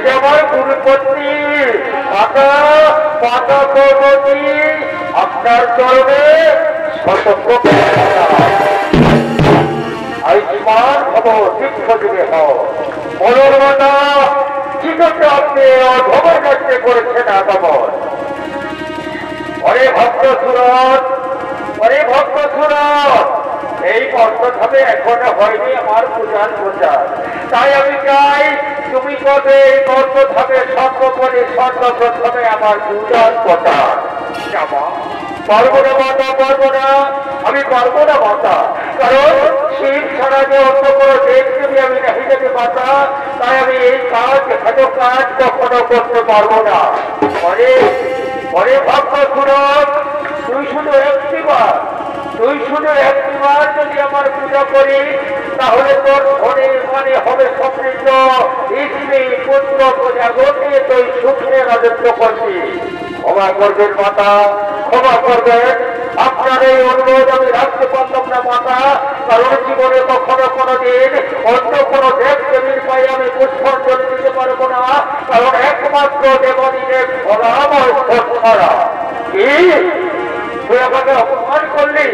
যে আমার গুরুপত্নী মাতা মাতা গৌরবতী আপনার চরণে সতর্ক আয়ুষ্মান হব দীর্ঘজীবী হও। বলুন মাতা কি করতে আপনি অধমর কাছে করেছেন আগমন? অরে ভক্ত সুরত, অরে ভক্ত সুরত, এই কর্তভাবে এখনো হয়নি আমার পূজার প্রচার। তাই আমি চাই তুমি কবে এই কর্তভাবে সর্বপ্রথমে আমার পূজার প্রচার। পারবো না মাতা, পারবো না, আমি পারবো না মাতা, কারণ শিব ছাড়া যে অন্য কোনো দেব যদি আমি নাহি যাবি মাতা, তাই আমি এই কাজ এত কাজ কখনো করতে পারবো না। পরে ভক্ত সুরত, তুই শুধু একটিবার যদি আমার পূজা করি তাহলে তোর ধনে মানে হবে সমৃদ্ধ, স্ত্রী পুত্র প্রজাগতে তুই সুখে রাজত্ব করবি। ক্ষমা করবেন মাতা, ক্ষমা করবেন। আপনার এই অনুরোধ আমি রাখতে পারলাম না মাতা, কারণ জীবনে কখনো কোনোদিন অন্য কোনো দেব দেবীর পায়ে আমি পুষ্পাঞ্জলি দিতে পারবো না, কারণ একমাত্র দেবাদিদেব ভোলাময় ছাড়া। কি তুই আমাকে অপমান করলি,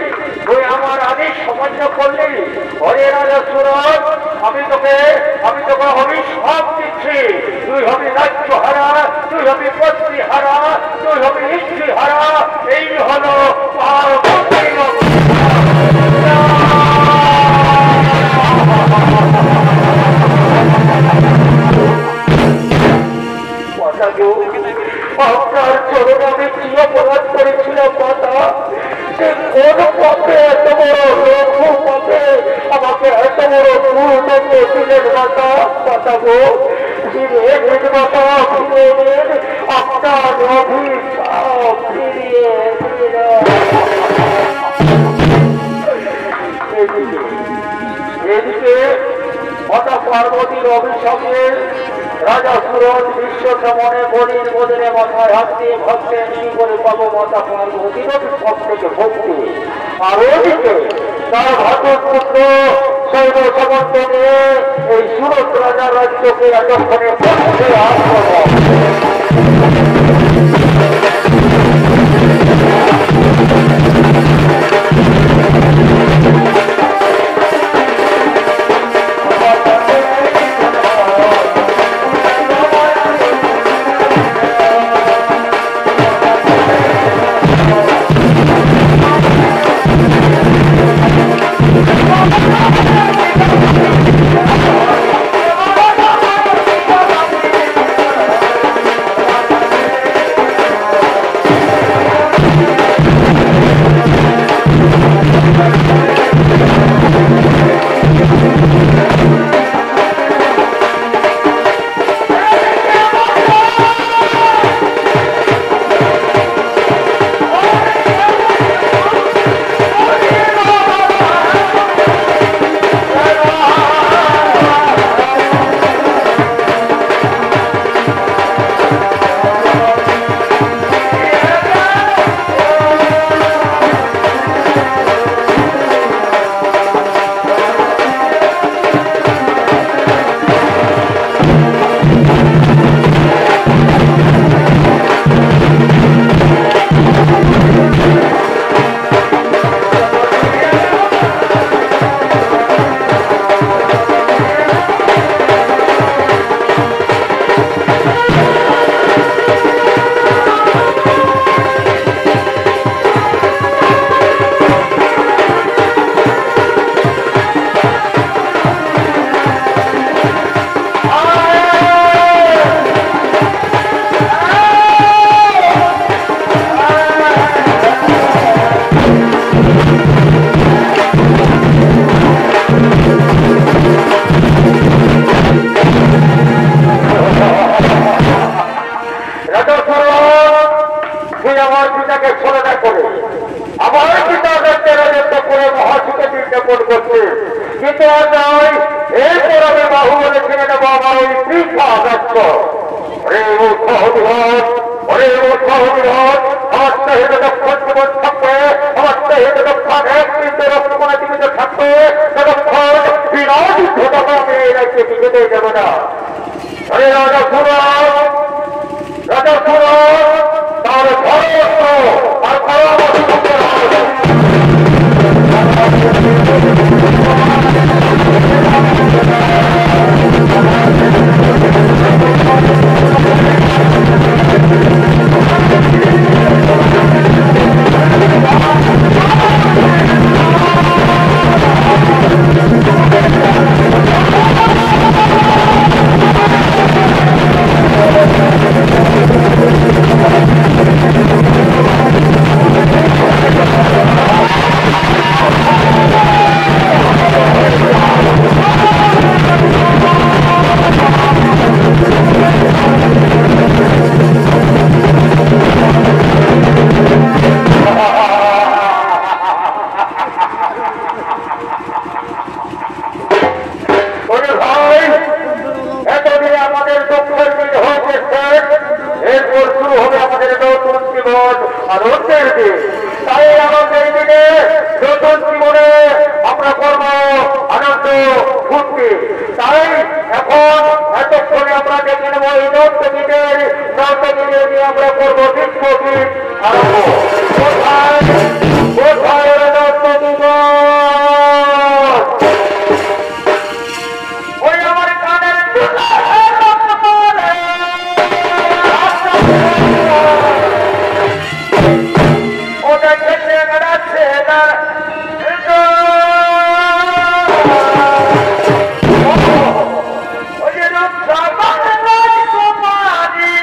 তুই আমার আদেশ সমান্য করলি? হরে রাজা সুরত, আমি তোকে অভিশাপ দিচ্ছি। তুই হবি রাজ্য হারা, তুই হবি পত্নী হারা, তুই হবি স্ত্রী হারা। এই হলো আপনার চরণ আমি কি অপরাধ করেছিলাম মাতা? যে কোন পথে এত বড় লঘু পথে আমাকে এত বড় দুর্দণ্ড দিলেন মাতা? মাতা গো, ফিরিয়ে দিন মাতা, ফিরিয়ে দিন আপনার অভিশাপ, ফিরিয়ে দিন। এদিকে মাতা পার্বতীর অভিশাপে রাজা সুরত বিশ্বত মনে বলির বদলে মাথায় হাত দিয়ে ভক্তের কি করে পাবো মাতা পার্বতীর অভিশাপ থেকে ভক্তি। আর ওদিকে তার ভাতর পুত্র সৈন্য সমর্থ নিয়ে এই সুরত রাজার রাজ্যকে এতক্ষণে পক্ষে আক্রমণ। রাজা সুর তার ভরত আর তাই আমাদের দিনে নতুন জীবনে আমরা করব আনন্দ ফুর্তি। তাই এখন এতক্ষণে আমরা দেখে নেব এই নর্তকীদের নিয়ে আমরা করবো বিশ্বগীত আরম্ভ। কোথায় নর্তকীগণ ওই আমার কানের ওটা খেতে বেড়াচ্ছে না ওই যে রূপসা বাংলা কুমারী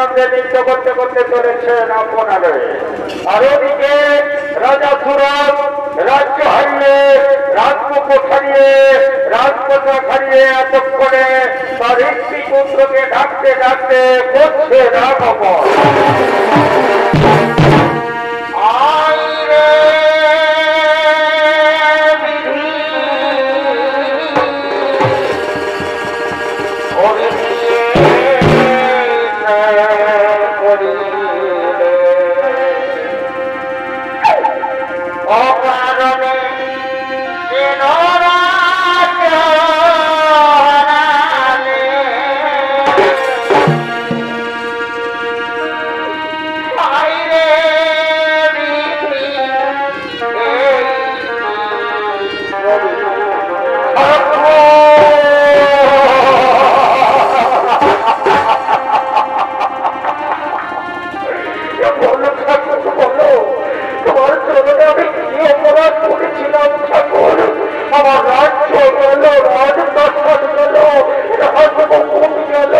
আনন্দে নৃত্য করতে করতে চলেছেন আপনারে। আর ওদিকে রাজা সুরত রাজ্য হারিয়ে রাজমুকুট হারিয়ে রাজপথা হারিয়ে এতক্ষণে তার একটি পুত্রকে ডাকতে ডাকতে করছে রাগমন। আমার রাজ্য গেল, রাজদর্শন গেল, রাজভবন গেল।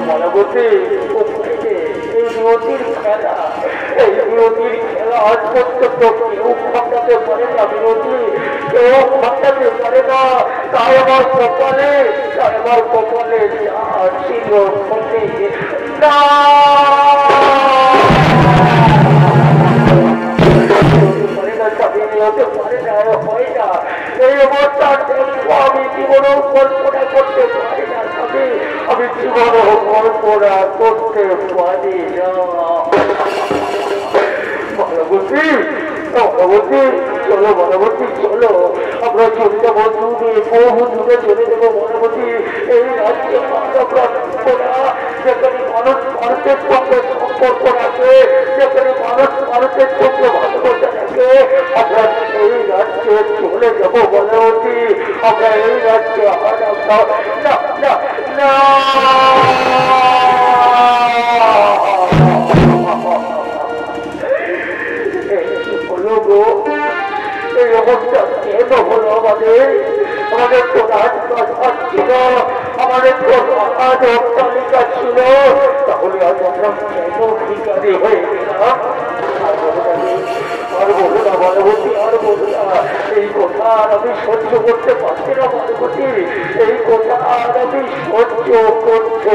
মায়াবতী এই নদীর খেলা, এই নদীর খেলা আজ পর্যন্ত কেউ খন্ডাতে পারে না। বিরোধী কেউ খন্ডাতে পারে না। তাই আমার কপালে যা ছিল ক্ষতি না। এই অবস্থা আমি জীবনেও কল্পনা করতে পারি না। আমি জীবনেও কল্পনা করতে পারি না। মায়াবতী, চলো মায়াবতী, চলো আমরা চলে যাবো দূরে, বহু দূরে চলে যাবো মায়াবতী। এই রাজ্যে যেখানে মানুষ মানুষের সঙ্গে সম্পর্ক রাখে, যেখানে মানুষ মানুষের সঙ্গে ভালোবাসা রাখে, আমরা এই রাজ্যে চলে যাবো মায়াবতী। আমরা এই রাজ্যে না না না। এই অবস্থা কেন হলো আমাদের? আমাদের তো রাজবাস ছিল, আমাদের তো আজ অট্টালিকা ছিল, তাহলে আজ আমরা কেন ভিখারি হয়ে গেলাম? আর বলো না মায়াবতী, আর বলো না। এই কথা আর আমি সহ্য করতে পারছি না মায়াবতী, এই কথা আর আমি সহ্য করতে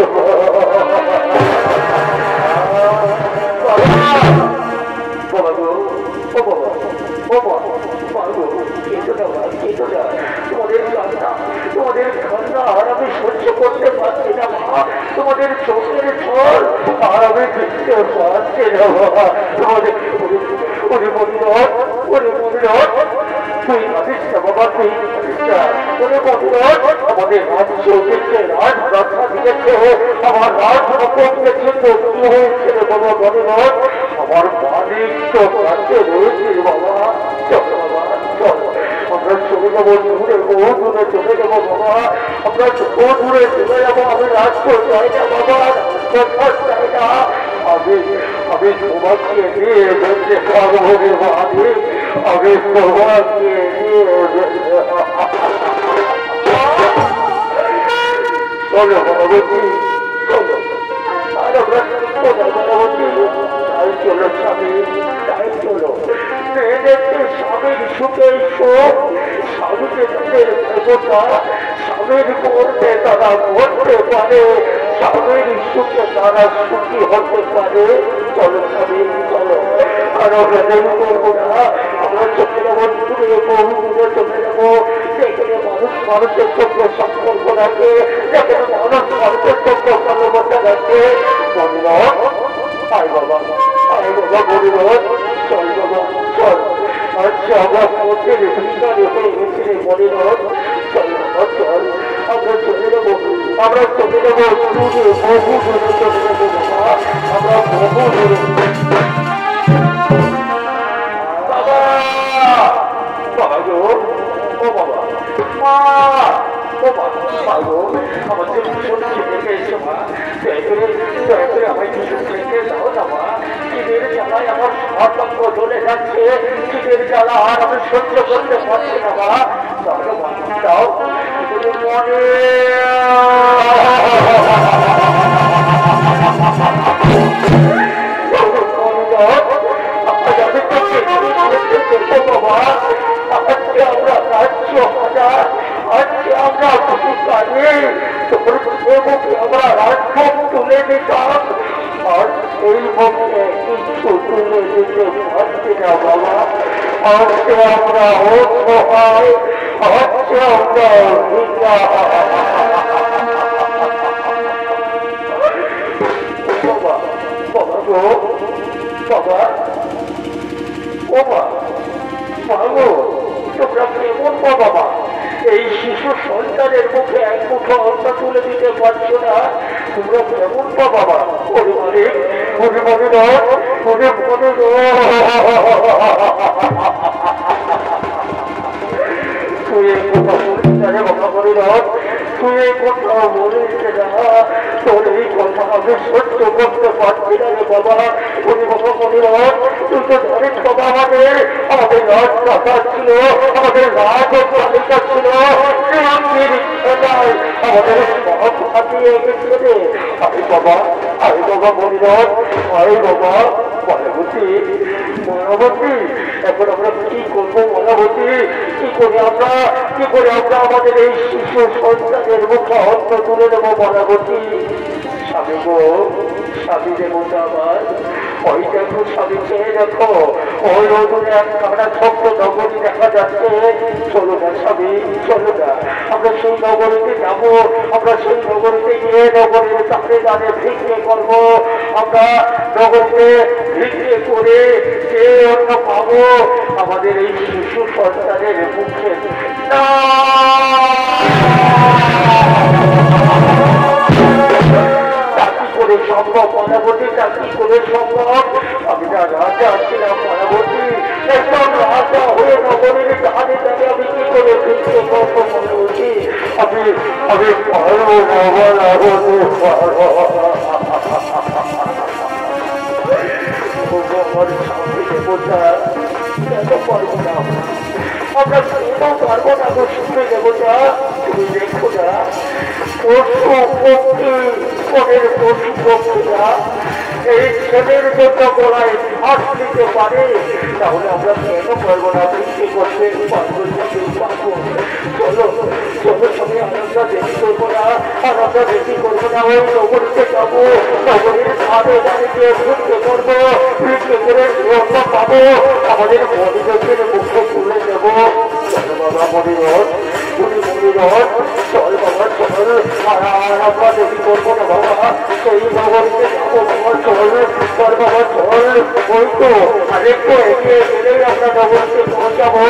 তোমাদের কান্না আর আমি সহ্য করতে পারছি না মা। তোমাদের চোখের জল আর আমি দেখতে পারছি না বাবা। তোমাদের তুই ভাবিস না বাবা, তুই ভাবিস না। আমাদের রাজ্য দিচ্ছে, রাজগাছা দিয়েছে, আমার রাজভবন গেছে, তো কি হয়েছে রে বাবা মনিরথ? আমার মালিক তো কাছে রয়েছে বাবা। চল বাবা চল, আমরা চলে যাবো দূরে, বহু দূরে চলে যাবো বাবা। আমরা বহু দূরে চলে যাবো। আমি রাজ্য চাই না বাবা, চাই না। আমি তোমাকে নিয়ে যেতে পারবো রে মালিক, আমি তোমাকে নিয়ে চলো মায়াবতী, চলো। আর আমরা মায়াবতী, তাই চলো স্বামী, তাই চলো। মেয়েদেরকে স্বামীর সুখে সুখ, স্বামীকে তাদের দেবতা, স্বামীর মধ্যে তারা মরতে পারে, স্বামীর সুখে তারা সুখী হতে পারে। চলো স্বামী, চলো। আর আমরা দেরি করবো না, আমরা চলে যাবো দূরে, বহু দূরে চলে যাবো, যেখানে মানুষ মানুষের সঙ্গে সম্পর্ক রাখে, যেখানে মানুষ মানুষের সঙ্গে ভালোবাসা রাখে। মনিরথ, আয় বাবা, আয় বাবা মনিরথ, চল বাবা চল। আচ্ছা আমার মধ্যে ভিখারি হয়ে গেছে রে মনিরথ, চল বাবা চল। আমরা চলে যাবো, আমরা চলে যাবো দূরে, বহু দূরে চলে যাবো বাবা। আমরা বহু দূরে। বাবা, বাবা গো, ও বাবা, মা, ও বাবা, মা গো, আমার যে ভীষণ খিদে পেয়েছে মা। দয়া করে আমায় কিছু খেতে দাও না মা। খিদের জ্বালায় আমার সর্বাঙ্গ জ্বলে যাচ্ছে, খিদের জ্বালা আর আমি সহ্য করতে পারছি না মা। তাহলে দাও মনে। বাবা আজকে আমরা রাজ্য হাজার, আজকে আমরা পারি, তোর মুখে আমরা রাজভোগ তুলে দিতাম, আর সেই মুখে কিছু তুলে দিতে পারছি না বাবা। আজকে আমরা অসহায়, আজকে আমরা বাবা। বাবা গো, বাবা, ও মা, মা গো, তোমরা কেমন বাবা? এই শিশু সন্তানের মুখে এক মুঠো অন্ন তুলে দিতে পারছো না, তোমরা কেমন বাবা? ওরে মালিক, ওরে মনিরথ, ওরে মনিরথ, তুই এই কথা বলিস না রে বাবা মনিরথ, তুই এই কথা বলিস না। তোর এই কথা আমি সহ্য করতে পারছি না রে বাবা। ওরে বাবা মনিরথ, তুই তো জানিস বাবা আমাদের রাজদাতা ছিল, আমাদের রাজপালিকা ছিল, আমাদের সব হাতিয়ে গেছে। আরে বাবা মনিরথ, আরে বাবা মায়াবতী, এখন আমরা কি করবো মায়াবতী? কি করে আমরা আমাদের এই শিশু সন্তানের মুখে অন্ন তুলে দেবো মায়াবতী? স্বামী গো, স্বামী দেবতা আমার, ওই দেখো স্বামী, চেয়ে দেখো, ওই রোদুরে একটা ছোট্ট নগরী দেখা যাচ্ছে। চলো না স্বামী, চলো না, আমরা সেই নগরীতে যাবো। আমরা সেই নগরীতে গিয়ে নগরীর দাঁড়ে ভিক্ষে করবো। আমরা নগরীতে ভিক্ষে করে যে অন্য পাবো আমাদের এই শিশু সন্তানের মুখে না। করে সম্ভব মায়াবতী, তা কি করে সম্ভব? আমি না রাজা ছিলাম মায়াবতী, একদম রাজা হয়ে নগরীর দাঁড়ে আমি কি করে ভিক্ষে করবো মায়াবতী? আমি পারবো না মায়াবতী, আমার স্বামী দেবতা, কেন পারবো না? আমরা কেন পারবো না গো স্বামী দেবতা? তুমি দেখো না, পশু পক্ষী, মনের পশু পক্ষীরা এই ছেলের জন্য গলায় ঘাস দিতে পারে, তাহলে আমরা কেন পারবো না? বৃষ্টি করতে পারবো, চলো সঙ্গে আমরা বেশি করবো না, আর আমরা বেশি করবো না। ওই নগরীতে যাবো, নগরীর ধারে গিয়ে ঘুরতে করবো, ঘুরতে করে অন্য পাবো, আমাদের মনিরথের মুখে তুলে দেবো। চলো বাবা মনিরথ, মনিরথ, চল বাবা চল, আর আমরা বেশি করবো না বাবা, সেই নগরীতে যাবো বাবা, চল বাবা চল। ওই তো আরেকটু এগিয়ে গেলেই আমরা নগরীতে পৌঁছাবো।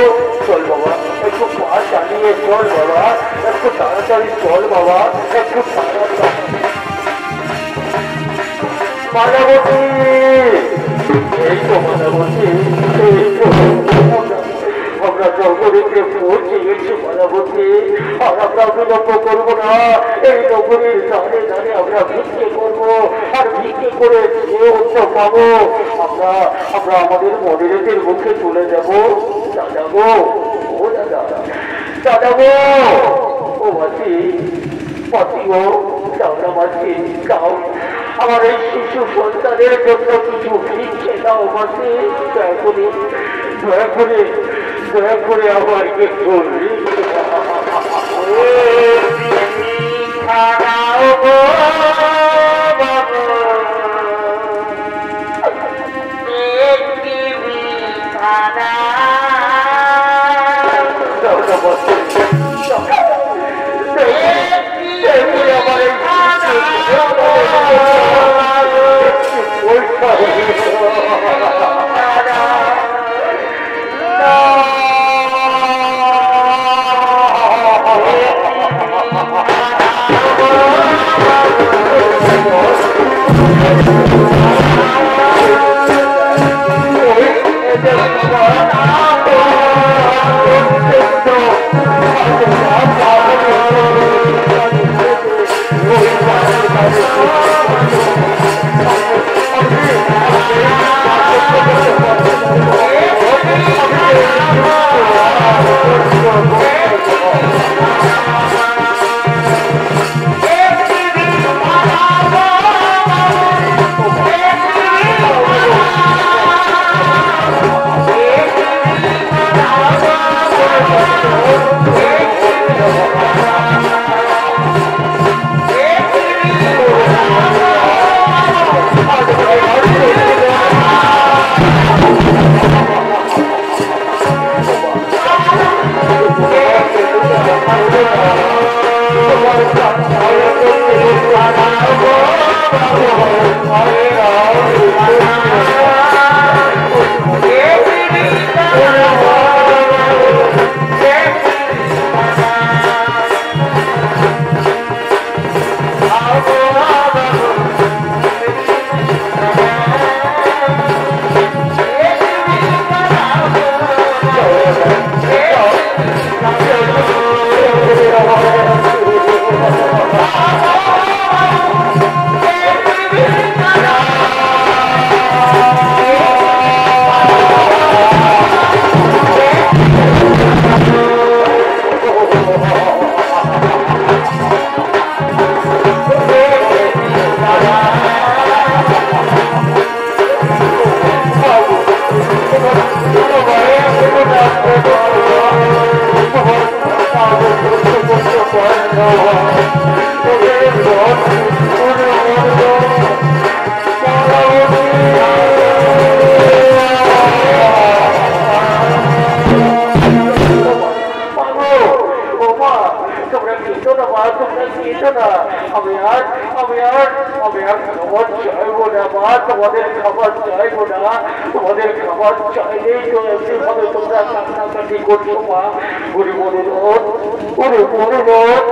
চল বাবা, একটু পা চালিয়ে চল বাবা, একটু তাড়াতাড়ি চল বাবা, একটু তাড়াতাড়ি। মায়াবতী, এই তো মায়াবতী, এই তো আমরা নগরীতে পৌঁছে গেছি মায়াবতী। আর আমরা বিলম্ব করবো না, এই নগরীর দাঁড়ে আমরা ভিক্ষে করবো, আর ভিক্ষে করে যে অন্য পাবো আমরা আমাদের মনিরথের মুখে তুলে দেবো। দাদা গো, ও দাদা গো, ও মাসি গো, দাদা মাসি, দাও আমার এই শিশু সন্তানের জন্য কিছু ভিক্ষে দাও মাসি, দয়া করে আমাকে করবি। আমি আর খাবার চাইবো না মা, তোমাদের খাবার চাইবো না। তোমাদের খাবার চাইলেই তো এমনিভাবে তোমরা কান্নাকাটি করছো মা। ওরে মনোরথ, ওরে মনোরথ,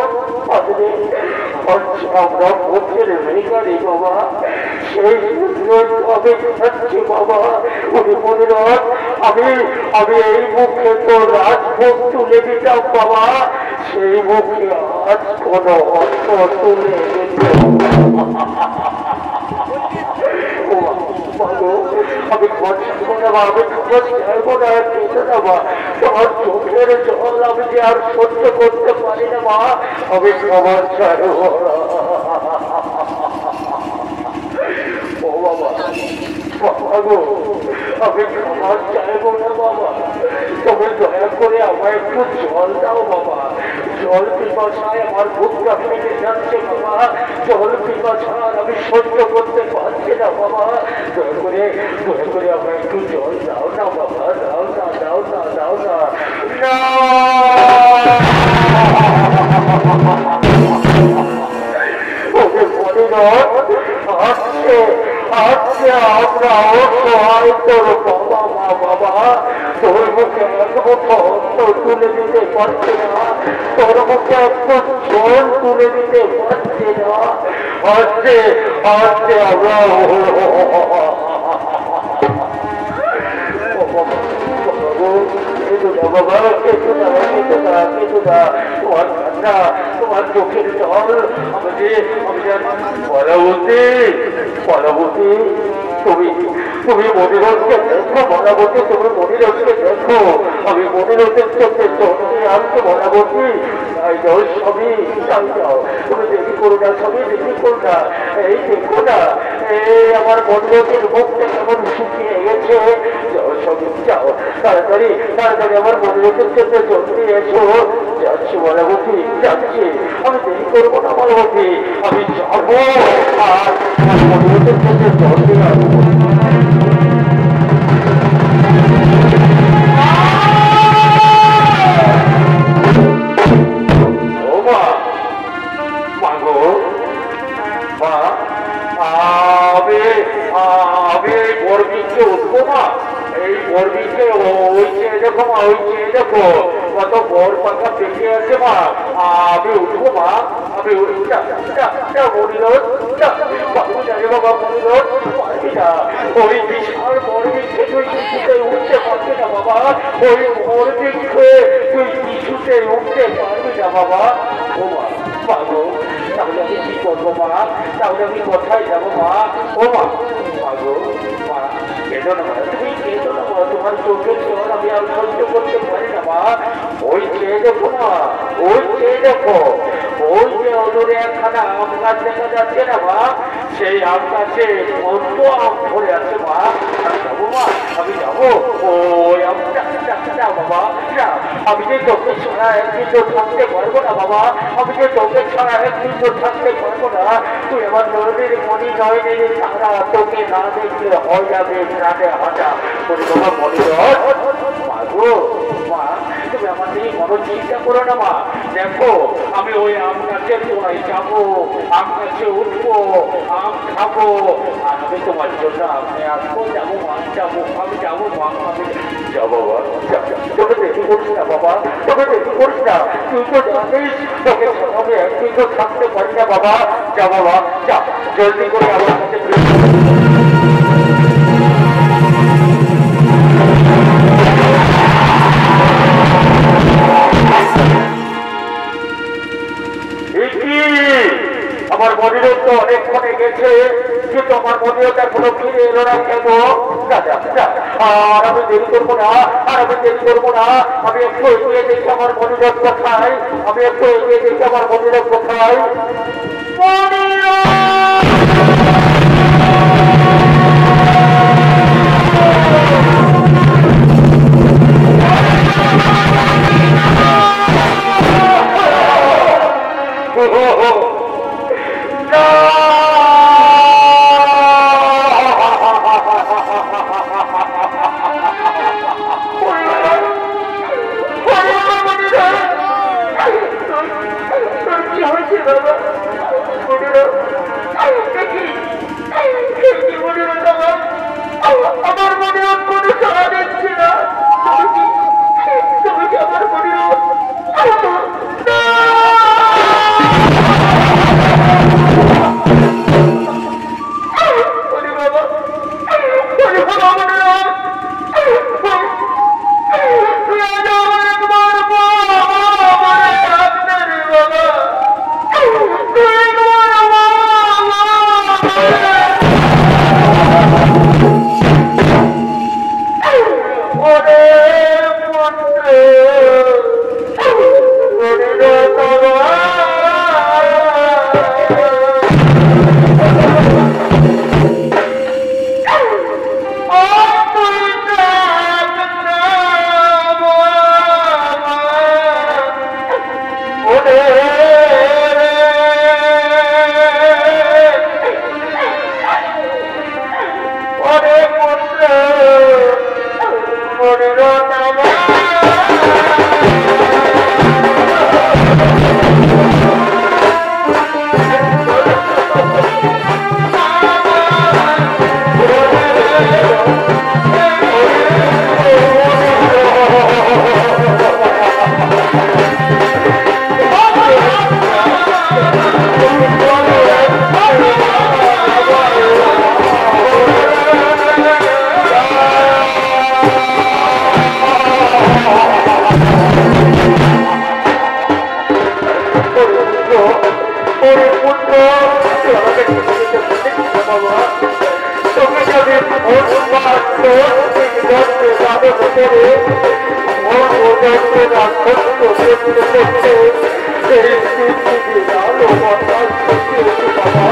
আমরা পথের ভিখারি বাবা, সেই আমি খাচ্ছি বাবা। ওরে মনোরথ, আমি এই মুখে তো রাজভোগ তুলে দিতাম বাবা, সেই মুখে আজ কোনো অর্থ তুলে দিতে আমি ঘর চাইবো না বা আমি খবর চাইবো না, খেতে না বা তোমার চোখের জল আমি যে আর সহ্য করতে পারি না মা, আমি খবর চাইবো না। ও বাবা, বাবা গো, আমি খাবার চাইবো না বাবা, তবে দয়া করে আমায় একটু জল দাও বাবা। জল পিপাসায় আমার বুকটা ফেটে যাচ্ছে বাবা, জল পিপাসায় আমি সহ্য করতে পারছি না বাবা। দয়া করে আমায় একটু জল দাও না বাবা, দাও না, দাও না, দাও না। আজকে আমরা অসহায় তোর বাবা মা বাবা, তোর মুখে এক মুঠো তুলে দিতে পারছি না, তোর মুখে একটু জল তুলে দিতে পারছি না। আজকে আমরা তোমার চোখের জল পরবর্তী তুমি মনিরথকে দেখো বরাবতী, তুমি মনিরথকে দেখো। আমি মনিরথের চোখে চোখে আসতে বরাবতী, তাই যাও সবই তাই যাও, তুমি দেরি করো না, সবই দেরি করো না। এই দেখো না, এই আমার মনিরথের মুখটা কেমন শুকিয়ে গেছে। যাও সবই যাও, তাড়াতাড়ি আমার মনিরথের চোখে জলদি এসো। যাচ্ছি বরাবতী, যাচ্ছি, আমি দেরি করবো না বরাবতী, আমি যাবো আর মনিরথের চোখে জলদি আসবো। আমি এই বরবিকে উঠবো না, এই বরবিকে ওই চেয়ে দেখো মা, ওই চেয়ে দেখো কত বর পাখা বেঁকে আছে মা। আমি উঠবো মা, আমি বাবু জানি বাবা মনিরথ পারবি না, ওই বিশাল বরবিকে তুই কিছুতে উঠতে পারবি না বাবা, ওই বরবিকে তুই কিছুতে উঠতে পারবি না বাবা। ও মা, বাবু তাহলে আমি কি করবো মা, তাহলে আমি কোথায় যাবো মা? ও মা, বাবু মা, কেঁদো না, তুমি কেঁদো না মা, তোমার চোখের জল আমি আর সহ্য করতে পারি না মা। ওই চেয়ে দেখো মা, ওই চেয়ে দেখো, ওই যে অদূরে একখানা আম গাছ দেখা যাচ্ছে না মা, সেই আম গাছে কত আম ধরে আছে মা। আমি যাবো মা, আমি যাবো ওই আমটা বাবা। আমি যে তোকে ছাড়া একদিন তো থাকতে পারবো না বাবা, আমি যে তোকে ছাড়া একদিন তো থাকতে পারবো না। তুই আমার নদীর মনি নয়নের তারা, তোকে না দেখলে হয়ে যাবে প্রাণে হাঁটা। বলি বাবা মনিরথ, মাগো মা, তুমি আমার দিকে কোনো চিন্তা করো না মা। দেখো আমি ওই আম গাছের গোড়ায় যাবো, আম গাছে উঠবো, আম খাবো, আর আমি তোমার জন্য আপনি আসবো, যাবো মা, যাবো, আমি যাবো মা, আমি যাবো বাবা। তোকে দেখি করিস না বাবা, তোকে দেখি করিস না, তুই তো জানিস তোকে আমি একদিন তো থাকতে পারি না বাবা। যা বাবা যা, জলদি করে আমার কাছে আমার মনিরথ তো অনেকক্ষণে গেছে, কিন্তু আমার মনিরথ এখনো ফিরে এলো না কেন? আর আমি দেরি করবো না, আমি একটু এগিয়ে দেখি আমার মনিরথ কোথায়, আমি একটু এগিয়ে দেখি আমার মনিরথ কোথায়। বাবা তুমি যদি ভোটবার করতে যাবে ভেতরে ভোটরা সত্য করতে করতে সেই পৃথিবীর আলো বাতাস বাবা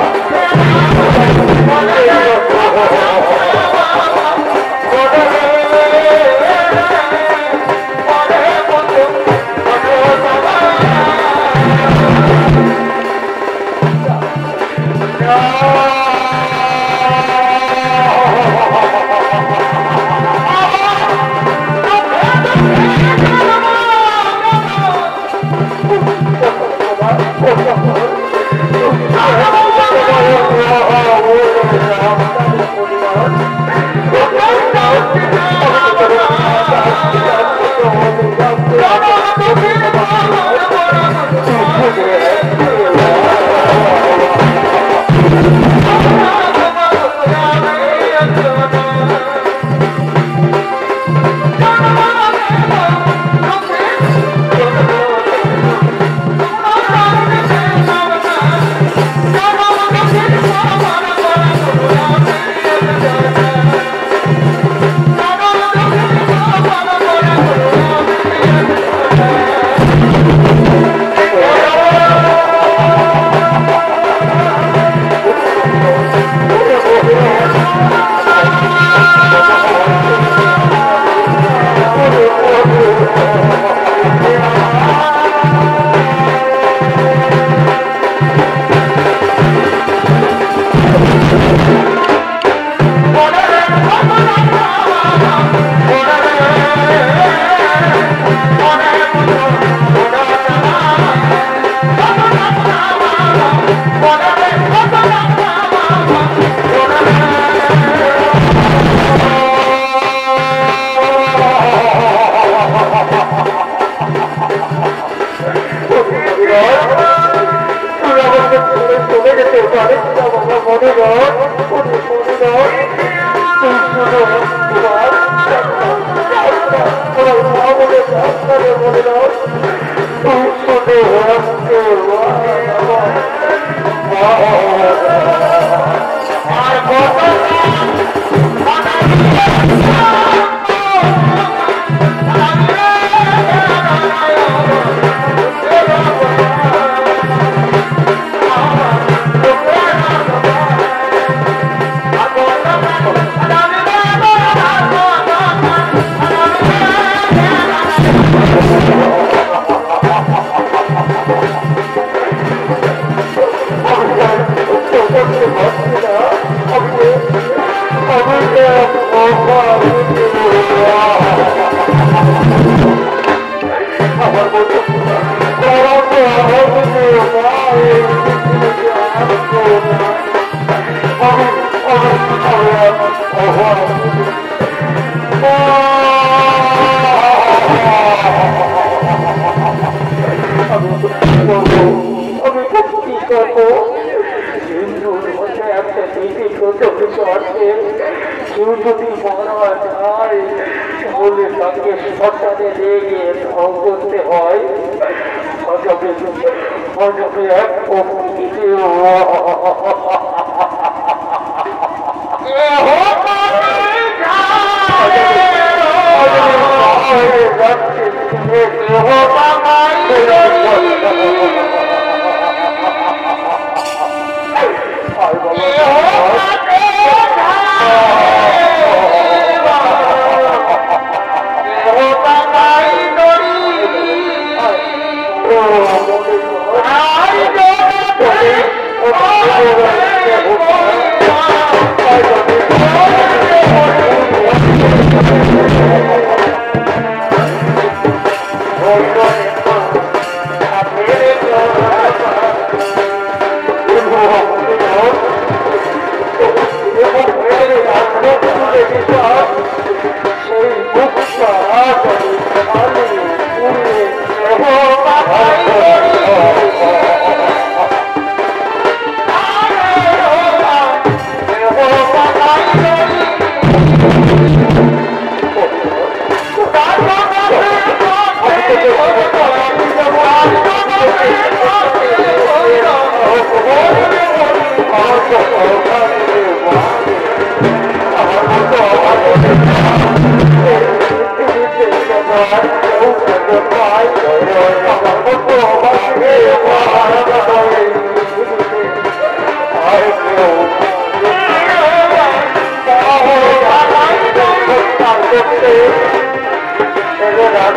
Oh,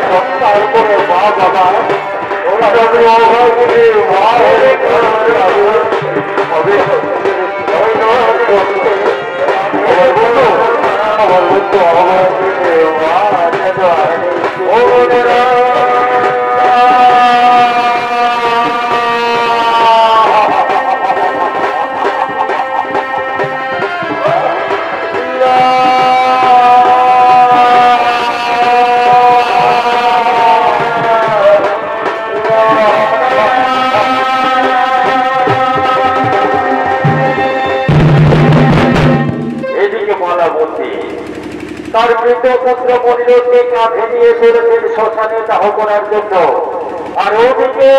সত্তার করে মা বাবা ওরা যদি অভাব করে মা হয়ে হবে আমার বন্ধু অভাব করে মা ও বোনেরা তার মৃত পুত্র মনিরকে কাঁধে নিয়ে চলেছেন শ্মশানে দাহ করার জন্য। আর ওদিকে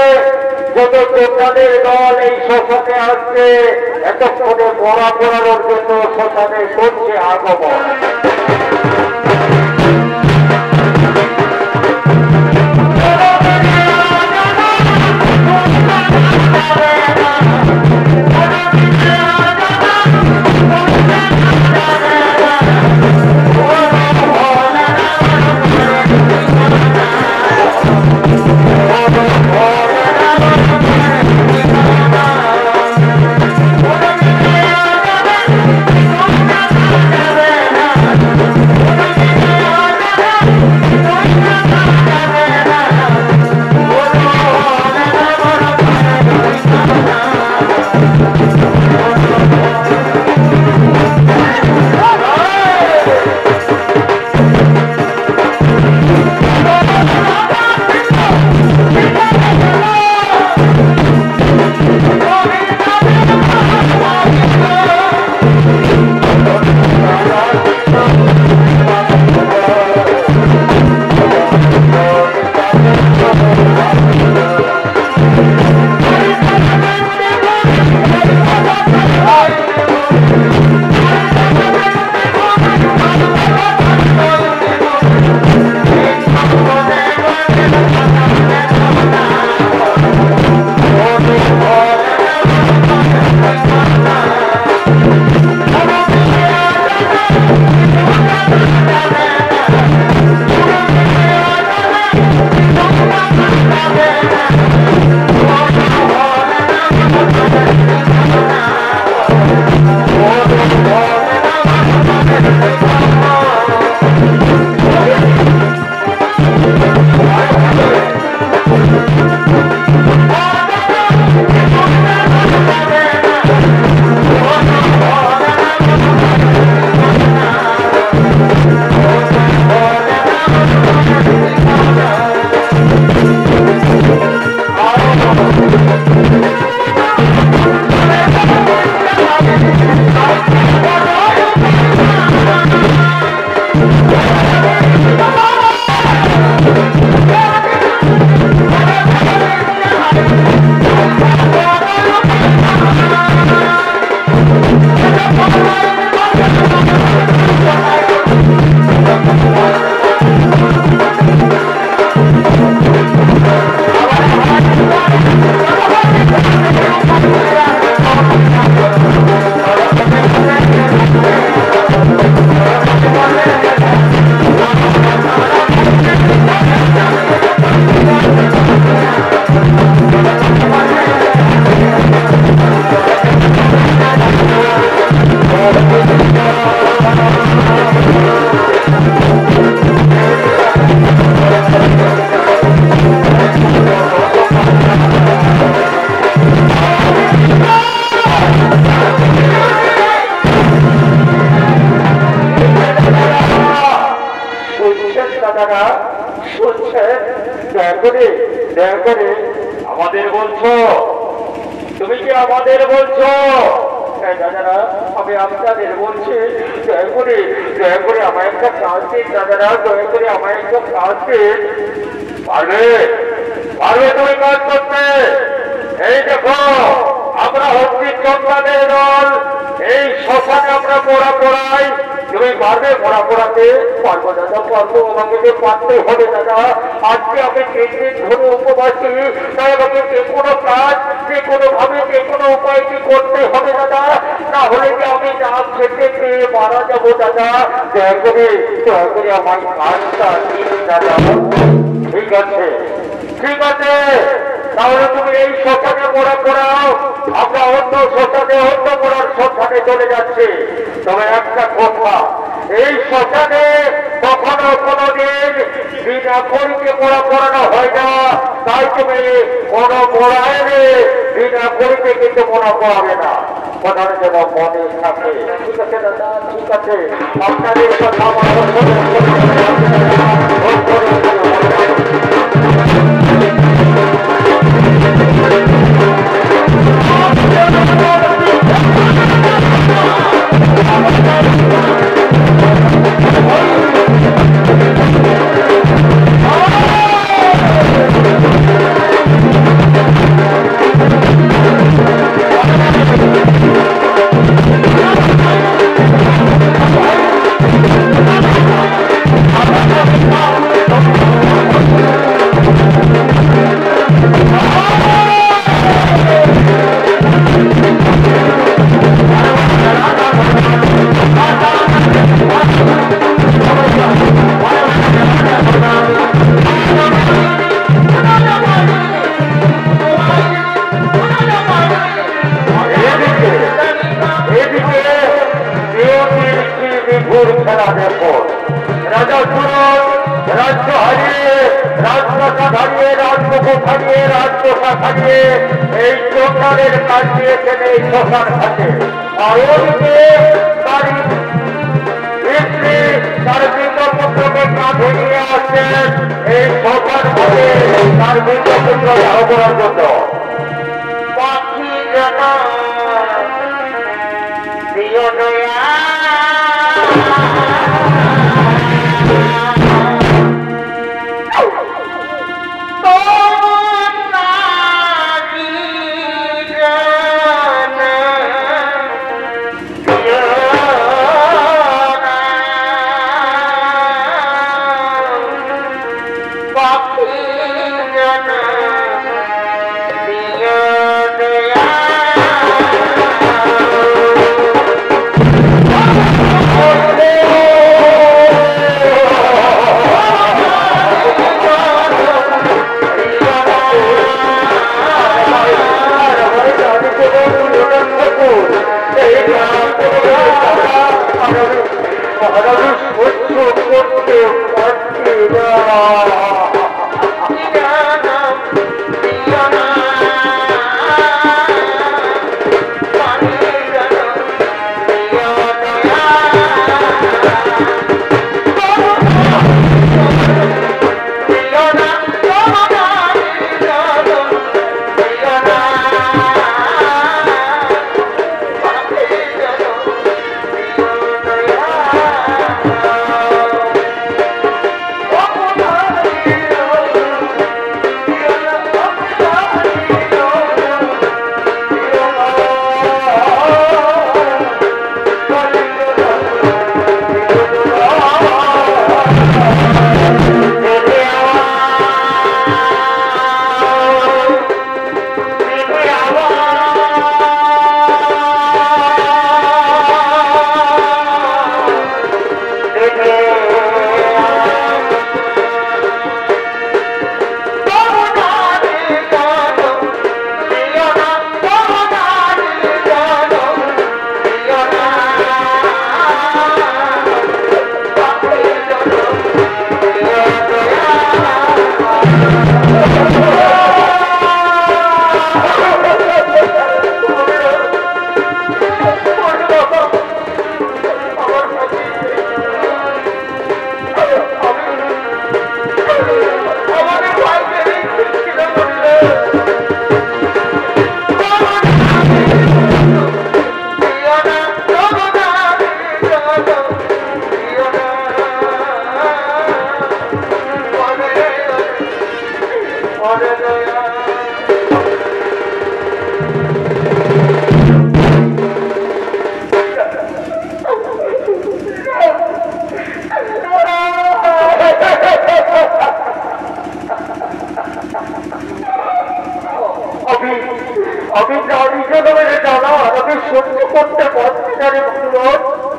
যত যোদ্ধাদের দল এই শ্মশানে আসছে এতক্ষণে মরা পড়ানোর জন্য শ্মশানে করছে আগমন। আমাদের বলছো তুমি কি আমাদের বলছো? দাদারা আমি আপনাদের বলছি দয়া করে আমার একটা কাজ দিন। দাদারা দয়া করে আমার একটা কাজ দিন। পারবে তুমি কাজ করতে? এই দেখো আমরা হচ্ছি সন্তানের দল, এই শ্মশানে আমরা পোড়া পোড়াই। তুমি পারবে পোড়া পোড়াতে? পারবো দাদা, পারবো। আমাকে পারতে হবে দাদা। আজকে আমি 3 দিন ধরে উপবাসী, তাই আমাকে যে কোনো কাজ যে কোনো ভাবে যে কোনো উপায় করতে হবে দাদা। না হলে যে আমি না খেতে পেয়ে মারা যাবো ও দাদা দয়া করে আমার কাজটা দিন দাদা। ঠিক আছে ঠিক আছে, তাহলে তুমি এই শ্মশানে মোড়া পড়াও, আমরা অন্য শ্মশানে অন্য মোড়ার শ্মশানে চলে যাচ্ছি। তবে একটা কথা, এই শ্মশানে কখনো কোনোদিন বিনা করিকে মোড়া পড়ানো হয় না, তাই তুমি কোনো মোড়ায় বিনা করিতে কিন্তু মোড়া পড়াবে না, কথার যেন মনে থাকে। ঠিক আছে দাদা ঠিক আছে, আপনাদের কথা আমার এই শ্মশানের কাজ দিয়েছেন এই শ্মশান ঘাটে। আর ওদিকে তার স্ত্রী তার বৃন্দপুত্রকে কাঁধে নিয়ে আসছেন এই শ্মশান ঘাটে তার বৃন্দপুত্র লাভ করার জন্য। পাখি যেন প্রিয় দয়া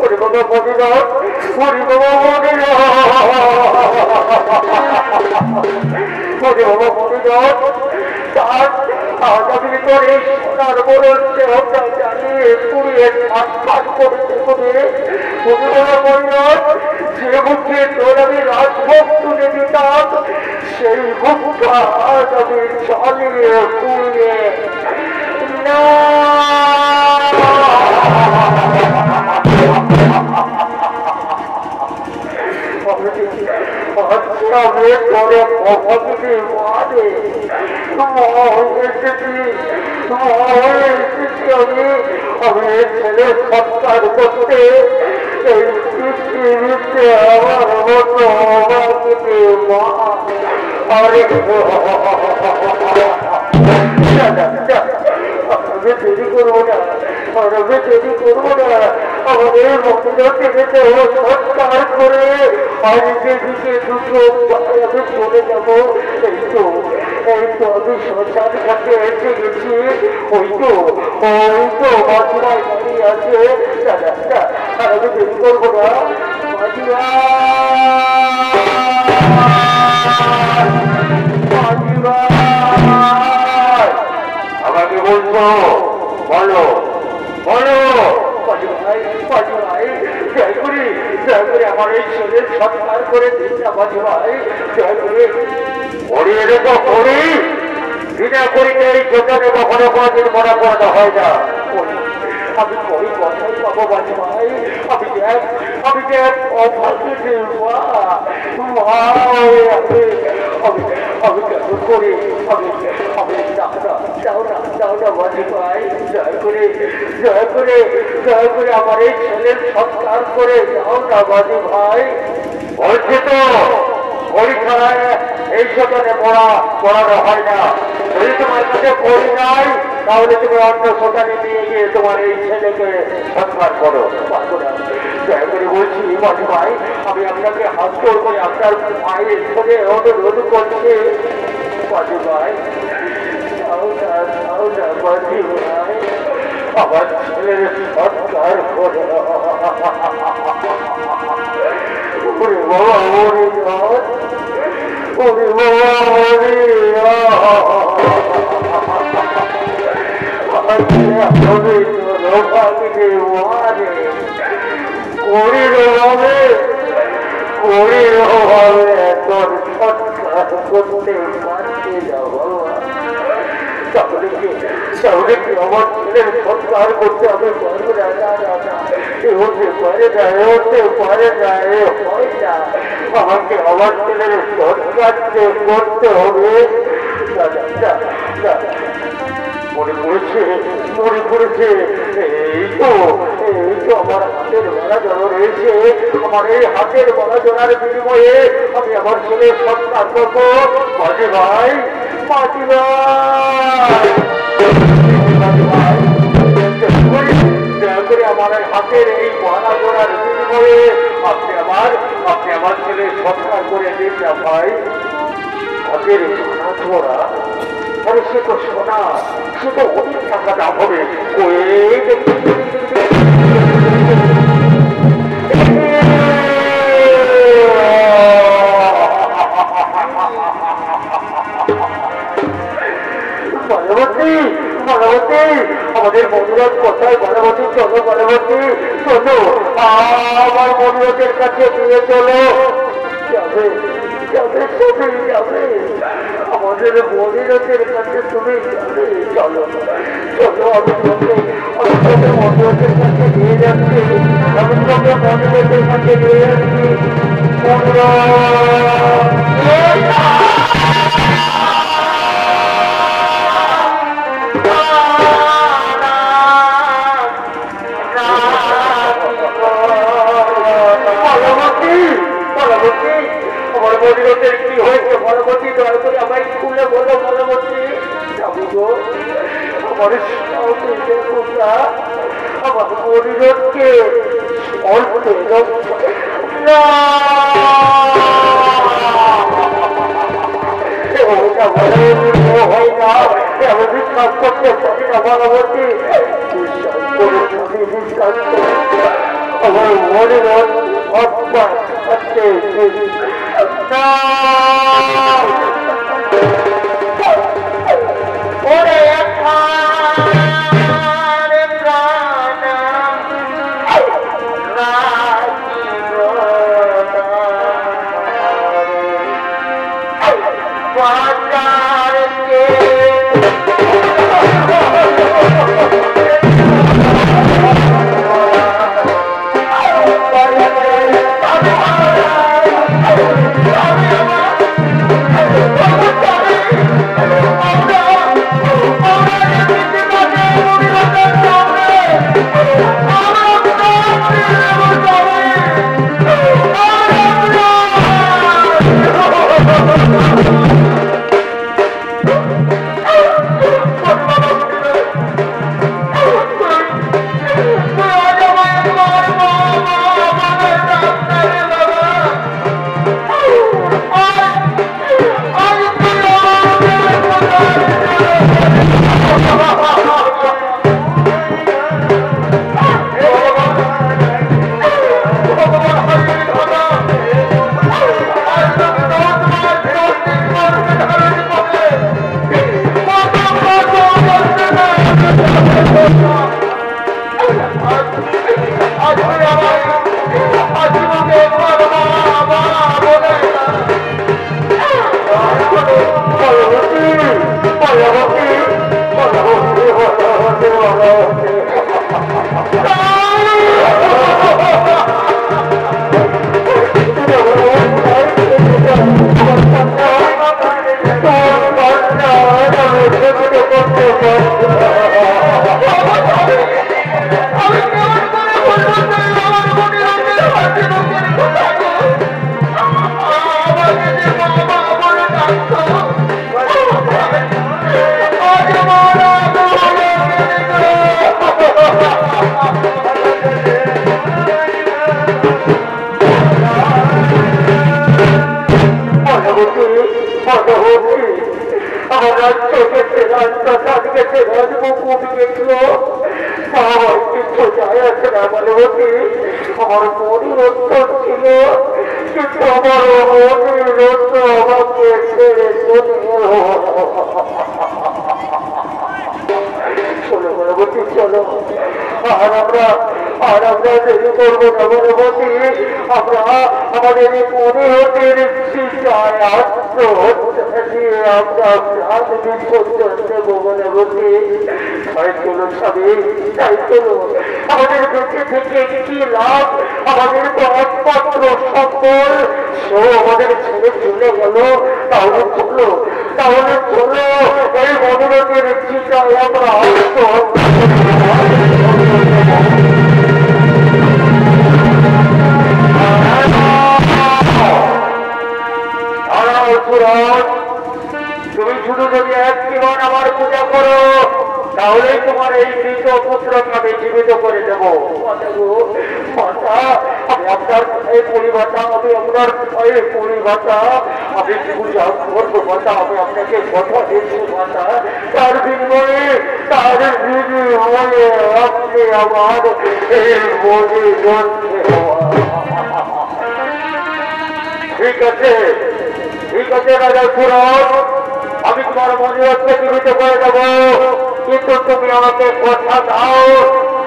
ওরে বাবা মদিনাথ, ওরে বাবা মদিনাথ, ওরে বাবা মদিনাথ, আজ আমি তোর এই সোনার বরণ দেহটা জ্বালিয়ে পুড়িয়ে ছাড় করতে করে ওরে বাবা মদিনাথ, যে মুখে তোর আমি রাজভোগ তুলে দিতাম সেই মুখটা আজ আমি জ্বালিয়ে পুড়িয়ে না আমি তোরে ভগবতী মানে আমি ছেলে সৎকার করতে এই পৃথিবীতে আমার মতো ভগবতী মা আরে আমি দেরি করবো না, আমি দেরি করবো না, আমাদের মন্দির থেকে সৎকার করে আজকে দিকে দুটো আমি চলে যাবো। এই তো আমি শ্মশান ঘাটে এসে গেছি, ওই তো মাঝিরাই দাঁড়িয়ে আছে, আর আমি দেরি করবো না। মাঝিরা আমাকে বলছো, বলো বলো বাজু ভাই, জয় করি আমার এই ছেলের সৎকার করে দিন না বাজু ভাই, জয় করি করিয়ে রেখো করি বিনা করিতে এই দোকানে কখনো কোনোদিন মনে করানো হয় না। আমি করি কথাই পাবো বাজু ভাই, আমি দেখ অভাগ্য আমি কেমন করি আমি দাও না বাজু ভাই, জয় করে আমার এই ছেলের সৎকার করে যাও না বাজু ভাই। বলছি তো পরীক্ষায় এই সকালে পড়ানো হয় না, যদি তোমার কাছে পড়ি নাই তাহলে তুমি অন্য সকালে নিয়ে গিয়ে তোমার এই ছেলেকে সৎকার করো। দয়া করে বলছি বাজু ভাই, আমি আপনাকে হাত জোর করে আপনার মায়ের সঙ্গে অনুরোধ করছি বাজু ভাই, বাজু ভাই আমার ছেলের সৎকার করো। ওরে বাবা ওরে তোর সৎকার করতে পারছে না বাবা, তাহলে কি আমার ছেলের সৎকার করতে আমি পারবো না? হতে পারে না হয় না, আমাকে আমার ছেলের সৎকার করতে হবে। মনে পড়েছে এই তো আমার হাতের মালা জড়ো রয়েছে, আমার এই হাতের মালা জড়ার বিনিময়ে আমি আমার ছেলের সৎকার করবো। বাজে ভাই দয়া করে আমার হাতের এই মালা জড়ার বিনিময়ে আপনি আমার ছেলের সৎকার করে দিন না ভাই। হাতের মালা জড়া, আরে সে তো সোনা, সে তো অনেক টাকা দাম হবে। আমাদের মনুরথ কোথায়? বনবতী চলো, বনবতী চলো, আমার মনুরথের কাছে নিয়ে চলো। যাবে আমাদের মনুরথের কাছে তুমি যাবে, চলো আমি তোকে মনুরথের কাছে নিয়ে যাচ্ছি, আমি তোকে মনুরথের কাছে নিয়ে যাচ্ছি। আমার মনিরথের কি হয়েছে বনবতী? দয়া করে আমায় খুলে বলো বনবতী। আমার আমার মনিরথকে অল্প হয় না, আমি বিশ্বাস করতে পারি না বনবতী, বিশ্বাস করে বিশ্বাস আমার মনের অর্থাৎ ওরে আমার মনের উত্তর ছিল কিন্তু আমার মনের উত্তর আমাকে ছেড়ে চলে গেল। চলো বলবতী চলো, আর আমরা দেরি করবো না বলবতী, আমরা আমাদের পরিহতের চিন্তায় আত্মহত্যা দিয়ে আমরা প্রাণ বিসর্জন দেবো বলবতী। তাই চলো স্বামী, তাই চলো, আমাদের বেঁচে থেকে কি লাভ? আমাদের তো একমাত্র সম্বল, সেও আমাদের ছেড়ে চলে গেল। তাহলে চলো এই মনোরথের চিন্তায় আমরা আত্মহত্যা তুমি শুধু যদি একবার আমার পূজা করো তাহলে তোমার এই মৃত পুত্রকে আমি জীবিত করে দেব। আমি আপনার এই পরিভাষা, আমি আপনার এই পরিভাষা আমি পূজা করবো মাতা, আমি আপনাকে কথা দিচ্ছি মাতা। তার বিনিময়ে আপনি আমার এই মনে ঠিক আছে রাজা সুরজ, আমি তোমার মনে হচ্ছে জীবিত করে দেবো, কিন্তু তুমি আমাকে কথা দাও,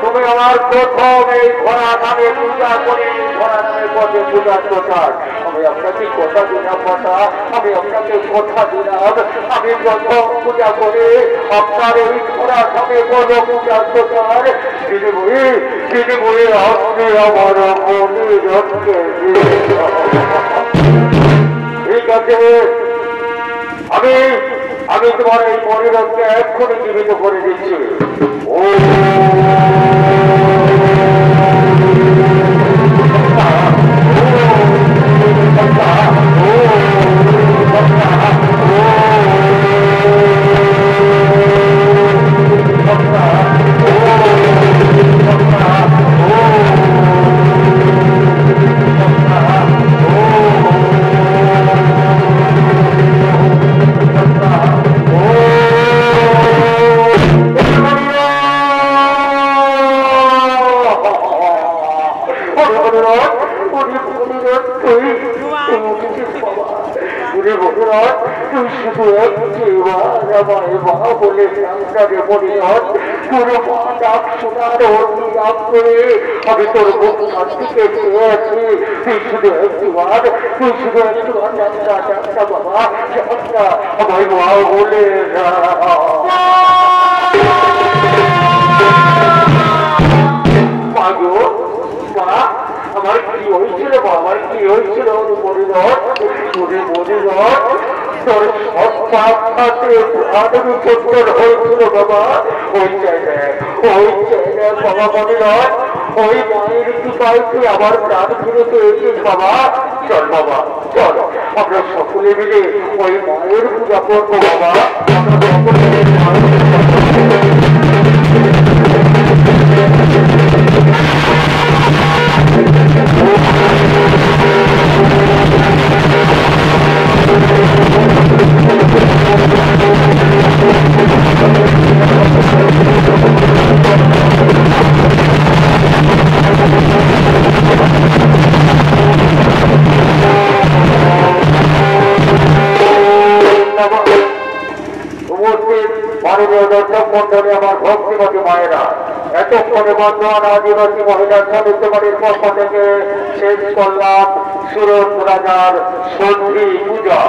তুমি আমার প্রথম এই ঘোড়া নামে পূজা করে ঘোড়া নামে পথে পূজা প্রচার। আমি আপনাকে কথা দিলাম মাতা, আমি আপনাকে কথা দিলাম, আমি প্রথম পূজা করে আপনার এই ঘোড়া নামে করবো পূজা প্রচার। বিনিময়ে আপনি আমার মনে রক্ষে ঠিক আছে। আমি তোমার এই মনিরথকে এক্ষুনি জীবিত করে দিচ্ছি। তুই শুধু একবার আমায় মা বলে ডাক্তারে পরিণত তোর মা ডাক শোনার অতি ডাক করে আমি তোর মুখ দিকে চেয়ে আছি তুই শুধু একবার ডাক্তার বাবা ডাক্তার আমায় মা বলে আমার কি হয়েছিল আমার কি হয়েছিল মরিধর তোর সব পাতে বিপত্তর হয়েছিল বাবা ওই জায়গায় বাবা মরিধর ওই মায়ের কৃপাইতে আবার প্রাণ ফিরে পেয়েছিস বাবা চল বাবা চল আমরা সকলে মিলে ওই মায়ের পূজা করবো বাবা আমার ভক্তিমতী মায়েরা এতক্ষণে বর্ধমান আদিবাসী মহিলা সদস্য বাড়ির পক্ষ থেকে শেষ করলাম সুরত রাজার সন্ধি পূজা।